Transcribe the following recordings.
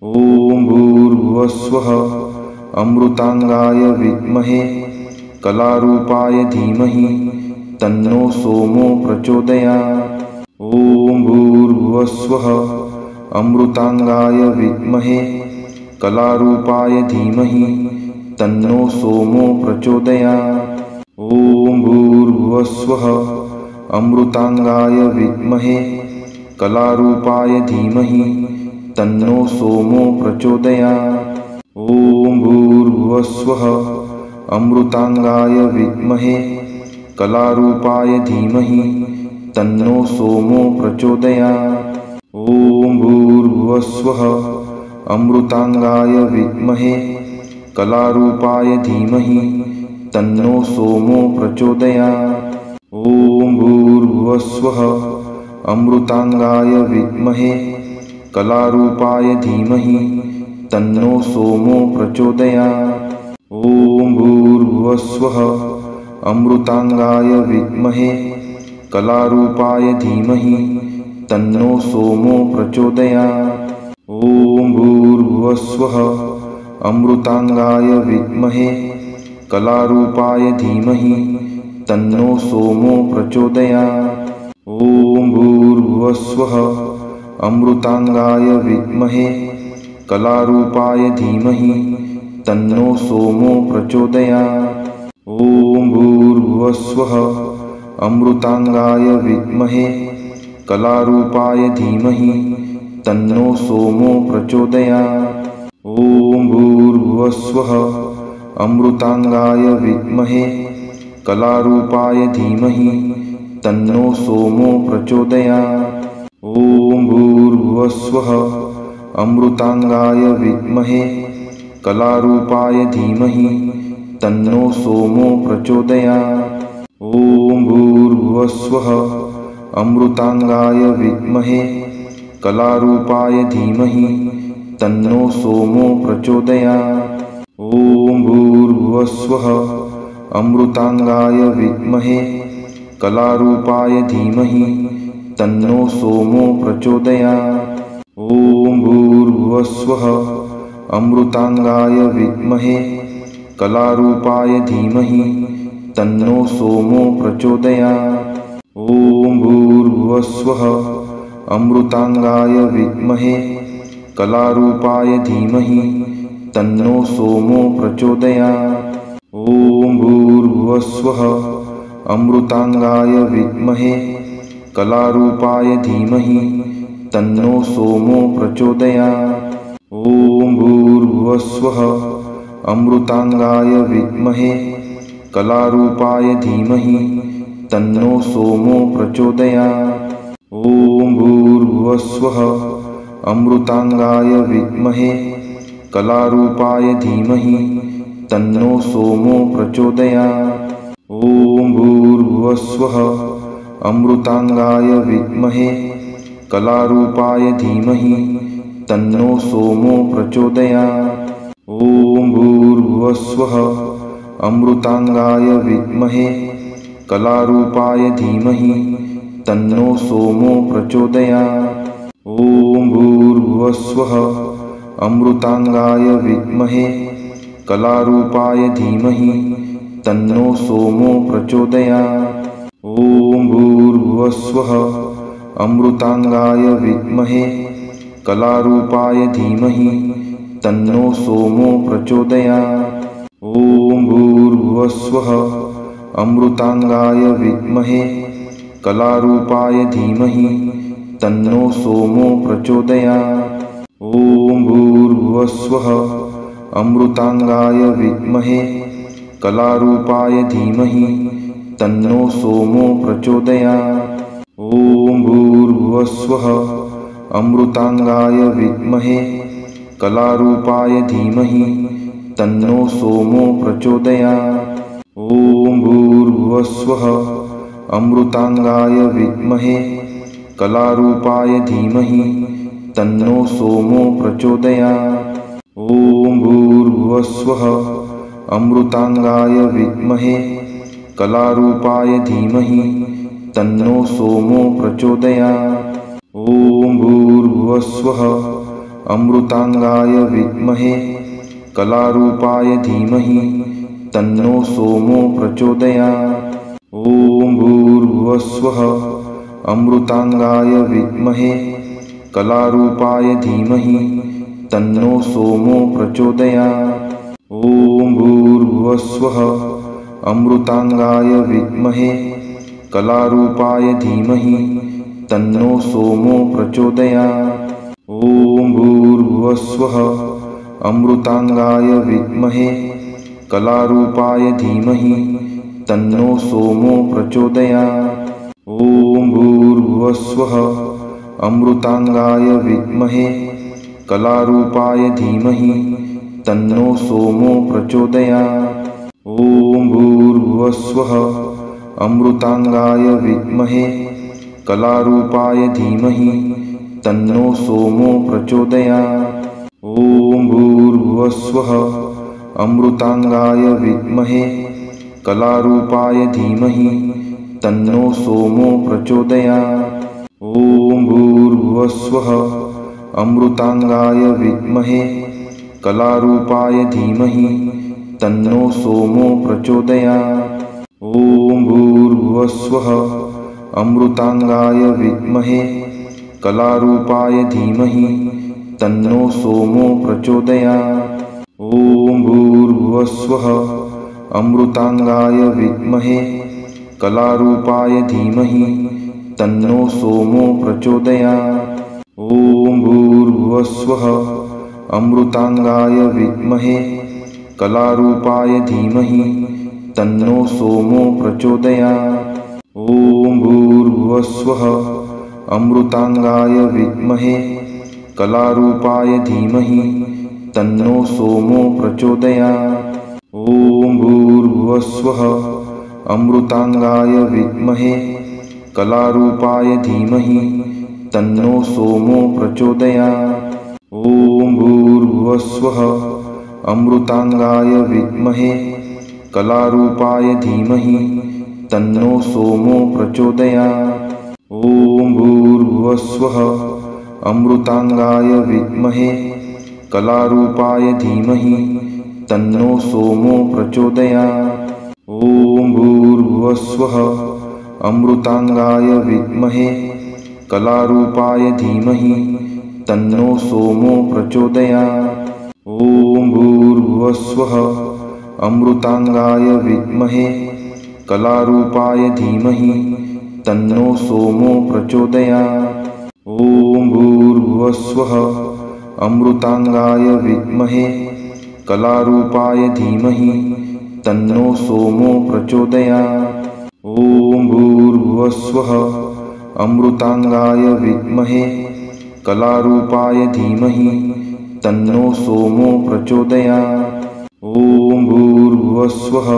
ॐ भूर्भुवस्वः अमृताङ्गाय विद्महे कलारूपाय धीमहि तन्नो सोमो प्रचोदयात्। ॐ भूर्भुवस्वः अमृताङ्गाय विद्महे कलारूपाय धीमहि तन्नो सोमो प्रचोदयात्। ॐ भूर्भुवस्वः अमृताङ्गाय विद्महे कलारूपाय धीमहि तन्नो सोमो प्रचोदयात्। ॐ भूर्भुवस्वः अमृताङ्गाय विद्महे कलारूपाय धीमहि तन्नो सोमो प्रचोदयात्। ॐ भूर्भुवस्वः अमृताङ्गाय विद्महे कलारूपाय धीमहि तन्नो सोमो प्रचोदयात्। ॐ भूर्भुवस्वः अमृताङ्गाय विद्महे कलारूपाय धीमहि तन्नो सोमो प्रचोदयात्। ॐ भूर्भुवस्वः अमृताङ्गाय विद्महे कलारूपाय धीमहि तन्नो सोमो प्रचोदयात्। ॐ भूर्भुवस्वः अमृताङ्गाय विद्महे कलारूपाय धीमहि तन्नो सोमो प्रचोदयात्। ॐ भूर्भुवस्वः अमृताङ्गाय विद्महे कलारूपाय धीमहि तन्नो सोमो प्रचोदयात्। ॐ भूर्भुवस्वः अमृताङ्गाय विद्महे कलारूपाय धीमहि तन्नो सोमो प्रचोदयात्। ॐ भूर्भुवस्वः अमृताङ्गाय विद्महे कलारूपाय धीमहि तन्नो सोमो प्रचोदयात्। ॐ भूर्भुवस्वः अमृताङ्गाय विद्महे कलारूपाय धीमहि तन्नो सोमो प्रचोदयात्। ॐ भूर्भुवस्वः अमृताङ्गाय विद्महे कलारूपाय धीमहि तन्नो सोमो प्रचोदयात्। ॐ भूर्भुवस्वः अमृताङ्गाय विद्महे कलारूपाय धीमहि तन्नो सोमो प्रचोदयात्। ॐ भूर्भुवस्वः अमृताङ्गाय विद्महे कलारूपाय धीमहि तन्नो सोमो प्रचोदयात्। ॐ भूर्भुवस्वः अमृताङ्गाय विद्महे कलारूपाय धीमहि तन्नो सोमो प्रचोदयात्। ॐ भूर्भुवस्वः अमृताङ्गाय विद्महे कलारूपाय धीमहि तन्नो सोमो प्रचोदयात्। ॐ भूर्भुवस्वः अमृताङ्गाय विद्महे कलारूपाय धीमहि तन्नो सोमो प्रचोदयात्। ॐ भूर्भुवस्वः अमृताङ्गाय विद्महे कलारूपाय धीमहि तन्नो सोमो प्रचोदयात्। ॐ भूर्भुवस्वः अमृताङ्गाय विद्महे कलारूपाय धीमहि तन्नो सोमो प्रचोदयात्। ॐ भूर्भुवस्वः अमृताङ्गाय विद्महे कलारूपाय धीमहि तन्नो सोमो प्रचोदयात्। ॐ भूर्भुवस्वः अमृताङ्गाय विद्महे कलारूपाय धीमहि तन्नो सोमो प्रचोदयात्। ॐ भूर्भुवस्वः अमृताङ्गाय विद्महे कलारूपाय धीमहि तन्नो सोमो प्रचोदयात्। ॐ भूर्भुवस्वः अमृताङ्गाय विद्महे कलारूपाय धीमहि तन्नो सोमो प्रचोदयात्। ॐ भूर्भुवस्वः अमृताङ्गाय विद्महे कलारूपाय धीमहि तन्नो सोमो प्रचोदयात्। ॐ भूर्भुवस्वः अमृताङ्गाय विद्महे कलारूपाय धीमहि तन्नो सोमो प्रचोदयात्। ॐ भूर्भुवस्वः अमृताङ्गाय विद्महे कलारूपाय धीमहि तन्नो सोमो प्रचोदयात्। ॐ भूर्भुवस्वः अमृताङ्गाय विद्महे कलारूपाय धीमहि तन्नो सोमो प्रचोदयात्। ॐ भूर्भुवस्वः अमृतांगाय विद्महे कलारूपाय धीमहि तन्नो सोमो प्रचोदयात्। ॐ भूर्भुवस्वः अमृतांगाय विद्महे कलारूपाय धीमहि तन्नो सोमो प्रचोदयात्। ॐ भूर्भुवस्वः अमृतांगाय विद्महे कलारूपाय धीमहि तन्नो सोमो प्रचोदयात्। ॐ भूर्भुवस्वः अमृतांगाय विद्महे कलारूपाय धीमहि तन्नो सोमो प्रचोदयात्। ॐ भूर्भुवस्वः अमृतांगाय विद्महे कलारूपाय धीमहि तन्नो सोमो प्रचोदयात्। ॐ भूर्भुवस्वः अमृतांगाय विद्महे कलारूपाय धीमहि तन्नो सोमो प्रचोदयात्। ॐ भूर्भुवस्वः अमृतांगाय विद्महे कलारूपाय धीमहि तन्नो सोमो प्रचोदयात्। ॐ भूर्भुवस्वः अमृतांगाय विद्महे कलारूपाय धीमहि तन्नो सोमो प्रचोदयात्। ॐ भूर्भुवस्वः अमृतांगाय विद्महे कलारूपाय धीमहि तन्नो सोमो प्रचोदयात्। ॐ भूर्भुवस्वः अमृतांगाय विद्महे कलारूपाय धीमहि तन्नो सोमो प्रचोदयात्। ॐ भूर्भुवस्वः अमृतांगाय विद्महे कलारूपाय धीमहि तन्नो सोमो प्रचोदयात्। ॐ भूर्भुवस्वः अमृतांगाय विद्महे कलारूपाय धीमहि तन्नो सोमो प्रचोदयात्। ॐ भूर्भुवस्वः अमृतांगाय विद्महे कलारूपाय धीमहि तन्नो सोमो प्रचोदयात्। ॐ भूर्भुवस्वः अमृतांगाय विद्महे कलारूपाय धीमहि तन्नो सोमो प्रचोदयात्। ॐ भूर्भुवस्वः अमृतांगाय विद्महे कलारूपाय धीमहि तन्नो सोमो प्रचोदयात्। ॐ भूर्भुवस्वः अमृतांगाय विद्महे कलारूपाय धीमहि तन्नो सोमो प्रचोदयात्। ॐ भूर्भुवस्वः अमृतांगाय विद्महे कलारूपाय धीमहि तन्नो सोमो प्रचोदयात्। ॐ भूर्भुवस्वः अमृतांगाय विद्महे कलारूपाय धीमहि तन्नो सोमो प्रचोदयात्। ॐ भूर्भुवस्वः अमृतांगाय विद्महे कलारूपाय धीमहि तन्नो सोमो प्रचोदयात्। ॐ भूर्भुवस्वः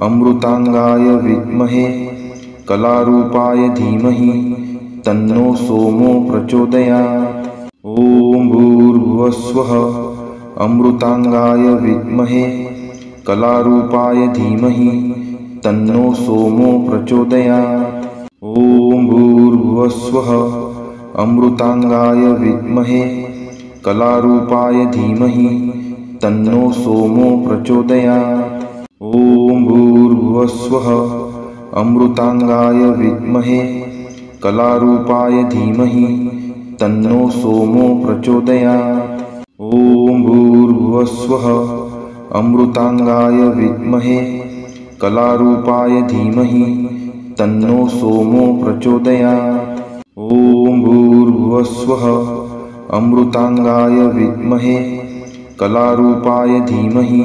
अमृतांगाय विद्महे कलारूपाय धीमहि तन्नो सोमो प्रचोदयात्। ॐ भूर्भुवस्वः अमृतांगाय विद्महे कलारूपाय धीमहि तन्नो सोमो प्रचोदयात्। ॐ भूर्भुवस्वः अमृतांगाय विद्महे कलारूपाय धीमहि तन्नो सोमो प्रचोदयात्। ॐ भूर्भुवस्वः अमृतांगाय विद्महे कलारूपाय धीमहि तन्नो सोमो प्रचोदयात्। ॐ भूर्भुवस्वः अमृतांगाय विद्महे कलारूपाय धीमहि तन्नो सोमो प्रचोदयात्। ॐ भूर्भुवस्वः अमृतांगाय विद्महे कलारूपाय धीमहि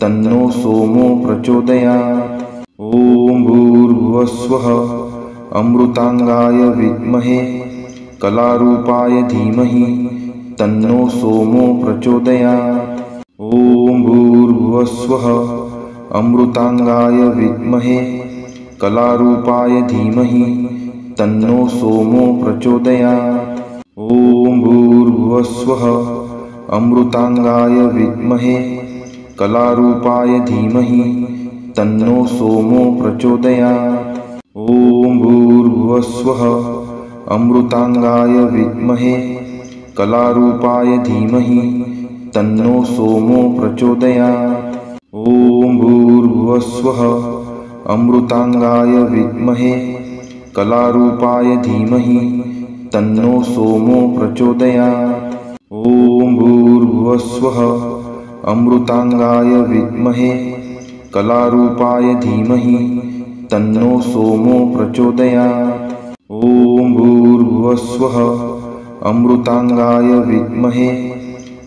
तन्नो सोमो प्रचोदयात्। ॐ भूर्भुवस्वः अमृतांगाय विद्महे कलारूपाय धीमहि तन्नो सोमो प्रचोदयात्। ॐ भूर्भुवस्वः अमृतांगाय विद्महे कलारूपाय धीमहि तन्नो सोमो प्रचोदयात्। ॐ भूर्भुवस्वः अमृतांगाय विद्महे कलारूपाय धीमहि तन्नो सोमो प्रचोदयात्। ॐ भूर्भुवस्वः अमृतांगाय विद्महे कलारूपाय धीमहि तन्नो सोमो प्रचोदयात्। ॐ भूर्भुवस्सुः अमृतांगाय विद्महे कलारूपाय धीमहि तन्नो सोमो प्रचोदयात्। ॐ भूर्भुवस्सुः अमृतांगाय विद्महे कलारूपाय धीमहि तन्नो सोमो प्रचोदयात्। ॐ भूर्भुवस्सुः अमृतांगाय विद्महे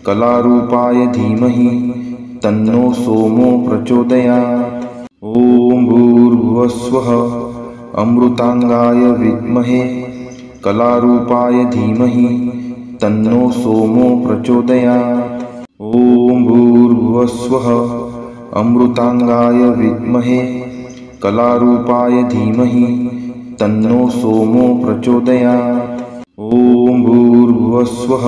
कलारूपाय धीमहि तन्नो सोमो प्रचोदयात्। ॐ भूर्भुवस्सुः अमृतांगाय विद्महे कलारूपाय धीमहि तन्नो सोमो प्रचोदयात्। ॐ भूर्भुवस्सुः अमृतांगाय विद्महे कलारूपाय धीमहि तन्नो सोमो प्रचोदयात्। ॐ भूर्भुवस्सुः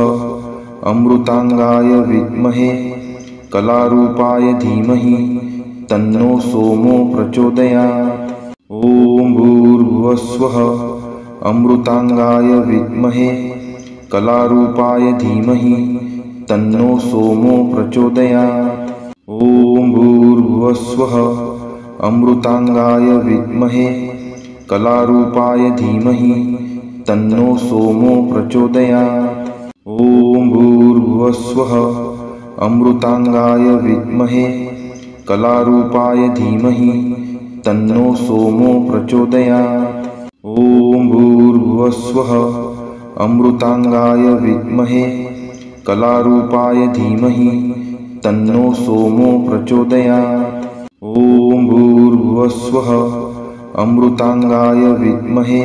अमृतांगाय विद्महे कलारूपाय धीमहि तन्नो सोमो प्रचोदयात्। ॐ भूर्भुवस्सुः अमृतांगाय विद्महे कलारूपाय धीमहि तन्नो सोमो प्रचोदयात्। ॐ भूर्भुवस्सुः अमृतांगाय विद्महे कलारूपाय धीमहि तन्नो सोमो प्रचोदयात्। ॐ भूर्भुवस्सुः अमृतांगाय विद्महे कलारूपाय धीमहि तन्नो सोमो प्रचोदयात्। ॐ भूर्भुवस्सुः अमृतांगाय विद्महे कलारूपाय धीमहि तन्नो सोमो प्रचोदयात्। ॐ भूर्भुवस्सुः अमृतांगाय विद्महे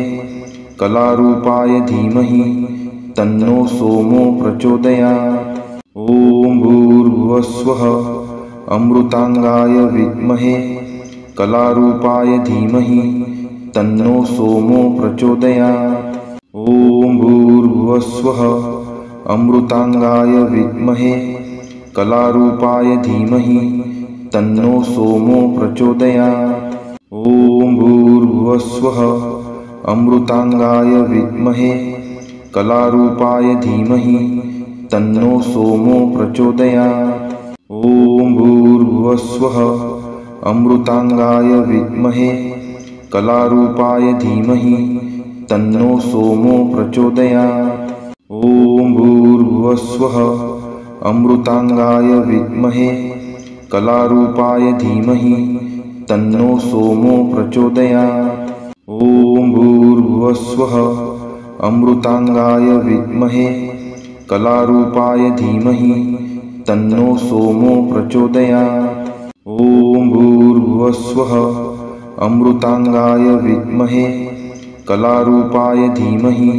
कलारूपाय धीमहि तन्नो सोमो प्रचोदयात्। ॐ भूर्भुवस्सुः अमृतांगाय विद्महे कलारूपाय धीमहि तन्नो सोमो प्रचोदयात्। ॐ भूर्भुवस्सुः अमृतांगाय विद्महे कलारूपाय धीमहि तन्नो सोमो प्रचोदयात्। ॐ भूर्भुवस्सुः अमृतांगाय विद्महे कलारूपाय धीमहि तन्नो सोमो प्रचोदयात्। ॐ भूर्भुवस्सुः अमृतांगाय विद्महे कलारूपाय धीमहि तन्नो सोमो प्रचोदयात्। ॐ भूर्भुवस्सुः अमृतांगाय विद्महे कलारूपाय धीमहि तन्नो सोमो प्रचोदयात्। ॐ भूर्भुवस्सुः अमृतांगाय विद्महे कलारूपाय धीमहि तन्नो सोमो प्रचोदयात्। ॐ भूर्भुवस्सुः अमृतांगाय विद्महे कलारूपाय धीमहि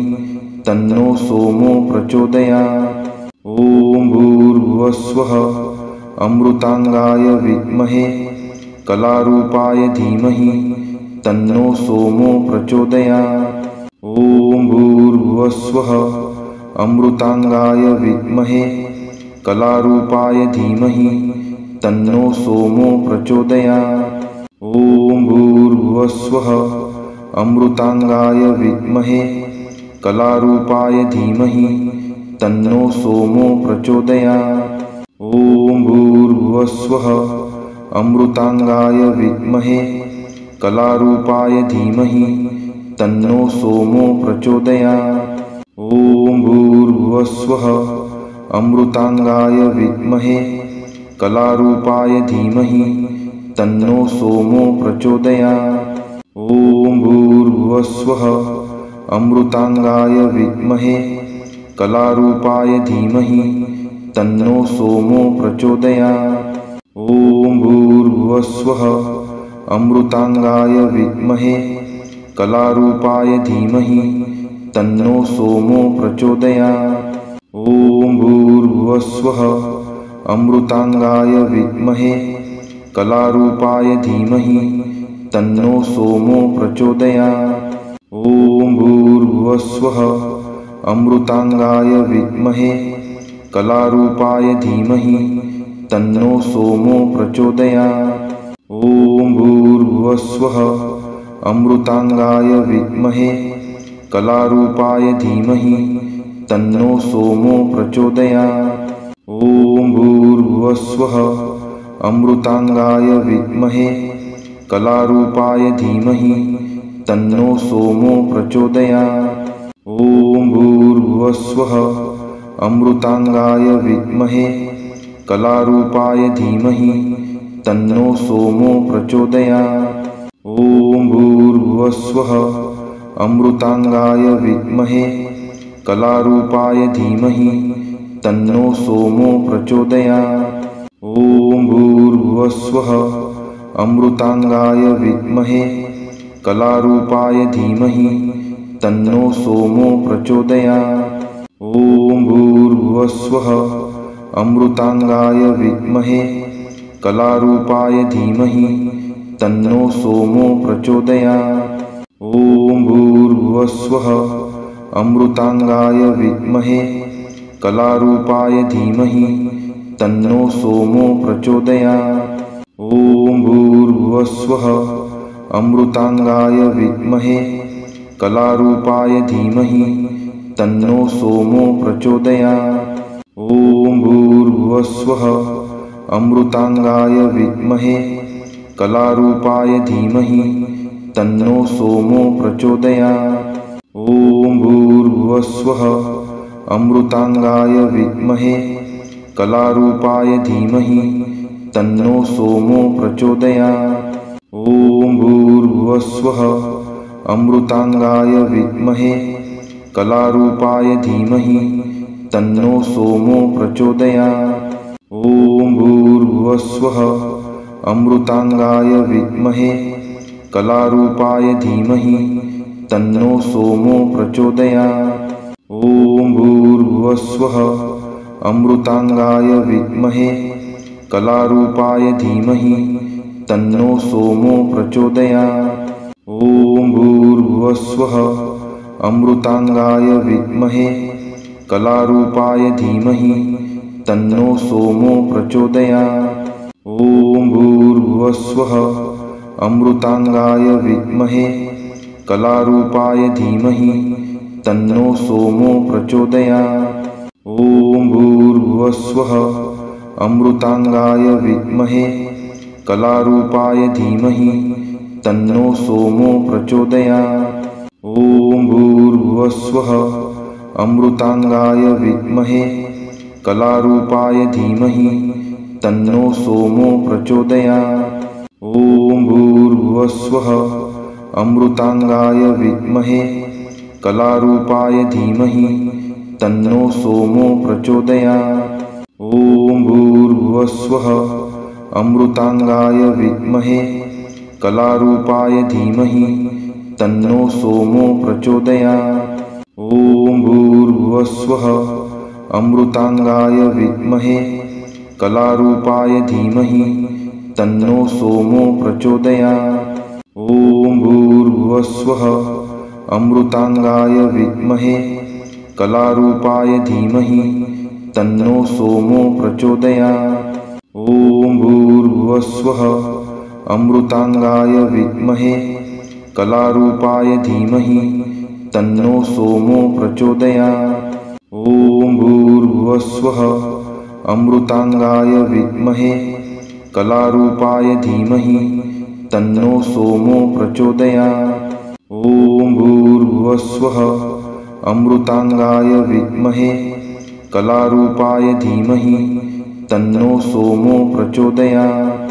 तन्नो सोमो प्रचोदयात्। ॐ भूर्भुवस्सुः अमृतांगाय विद्महे कलारूपाय धीमहि तन्नो सोमो प्रचोदयात्। ॐ भूर्भुवस्सुः अमृतांगाय विद्महे कलारूपाय धीमहि तन्नो सोमो प्रचोदयात्। ॐ भूर्भुवस्सुः अमृतांगाय विद्महे कलारूपाय धीमहि तन्नो सोमो प्रचोदयात्। ॐ भूर्भुवस्सुः अमृतांगाय विद्महे कलारूपाय धीमहि तन्नो सोमो प्रचोदयात्। ॐ भूर्भुवस्सुः अमृतांगाय विद्महे कलारूपाय धीमहि तन्नो सोमो प्रचोदयात्। ॐ भूर्भुवस्सुः अमृतांगाय विद्महे कलारूपाय धीमहि तन्नो सोमो प्रचोदयात्। ॐ भूर्भुवस्सुः अमृतांगाय विद्महे कलारूपाय धीमहि तन्नो सोमो प्रचोदयात्। ॐ भूर्भुवस्सुः अमृतांगाय विद्महे कलारूपाय धीमहि तन्नो सोमो प्रचोदयात्। ॐ भूर्भुवस्सुः अमृतांगाय विद्महे कलारूपाय धीमहि तन्नो सोमो प्रचोदयात्। ॐ भूर्भुवस्सुः अमृतांगाय विद्महे कलारूपाय धीमहि तन्नो सोमो प्रचोदयात्। ॐ भूर्भुवस्वः अमृतांगाय विद्महे कलारूपाय धीमहि तन्नो सोमो प्रचोदयात्। ॐ भूर्भुवस्वः अमृतांगाय विद्महे कलारूपाय धीमहि तन्नो सोमो प्रचोदयात्। ॐ भूर्भुवस्वः अमृतांगाय विद्महे कलारूपाय धीमहि तन्नो सोमो प्रचोदयात्। ॐ भूर्भुवस्वः अमृतांगाय विद्महे कलारूपाय धीमहि तन्नो सोमो प्रचोदयात्। ॐ भूर्भुवस्वः अमृतांगाय विद्महे कलारूपाय धीमहि तन्नो सोमो प्रचोदयात्। ॐ भूर्भुवस्वः अमृतांगाय विद्महे कलारूपाय धीमहि तन्नो सोमो प्रचोदयात्। ॐ भूर्भुवस्वः अमृतांगाय विद्महे कलारूपाय धीमहि तन्नो सोमो प्रचोदयात्। ॐ भूर्भुवस्वः अमृतांगाय विद्महे कलारूपाय धीमहि तन्नो सोमो प्रचोदयात्। ॐ भूर्भुवस्वः अमृतांगाय विद्महे कलारूपाय धीमहि तन्नो सोमो प्रचोदयात्। ॐ भूर्भुवस्वः अमृतांगाय विद्महे कलारूपाय धीमहि तन्नो सोमो प्रचोदयात्। ॐ भूर्भुवस्वः अमृतांगाय विद्महे कलारूपाय धीमहि तन्नो सोमो प्रचोदयात्। ॐ भूर्भुवस्वः अमृतांगाय विद्महे कलारूपाय धीमहि तन्नो सोमो प्रचोदयात्। ॐ भूर्भुवस्वः अमृतांगाय विद्महे कलारूपाय धीमहि तन्नो सोमो प्रचोदयात्। ॐ भूर्भुवस्वः अमृतांगाय विद्महे कलारूपाय धीमहि तन्नो सोमो प्रचोदयात्। ॐ भूर्भुवस्वः अमृतांगाय विद्महे कलारूपाय धीमहि तन्नो सोमो प्रचोदयात्। ॐ भूर्भुवस्वः अमृतांगाय विद्महे कलारूपाय धीमहि तन्नो सोमो प्रचोदयात्। ॐ भूर्भुवस्वः अमृतांगाय विद्महे कलारूपाय धीमहि तन्नो सोमो प्रचोदयात्। ॐ भूर्भुवस्वः अमृतांगाय विद्महे कलारूपाय धीमहि तन्नो सोमो प्रचोदयात्। ॐ भूर्भुवस्वः अमृतांगाय विद्महे कलारूपाय धीमहि तन्नो सोमो प्रचोदयात्। ॐ भूर्भुवस्वः अमृतांगाय विद्महे कलारूपाय धीमहि तन्नो सोमो प्रचोदयात्। ॐ भूर्भुवस्वः अमृतांगाय विद्महे कलारूपाय धीमहि तन्नो सोमो प्रचोदयात्। ॐ भूर्भुवस्वः अमृतांगाय विद्महे कलारूपाय धीमहि तन्नो सोमो प्रचोदयात्। ॐ भूर्भुवस्वः अमृतांगाय विद्महे कलारूपाय धीमहि तन्नो सोमो प्रचोदयात्।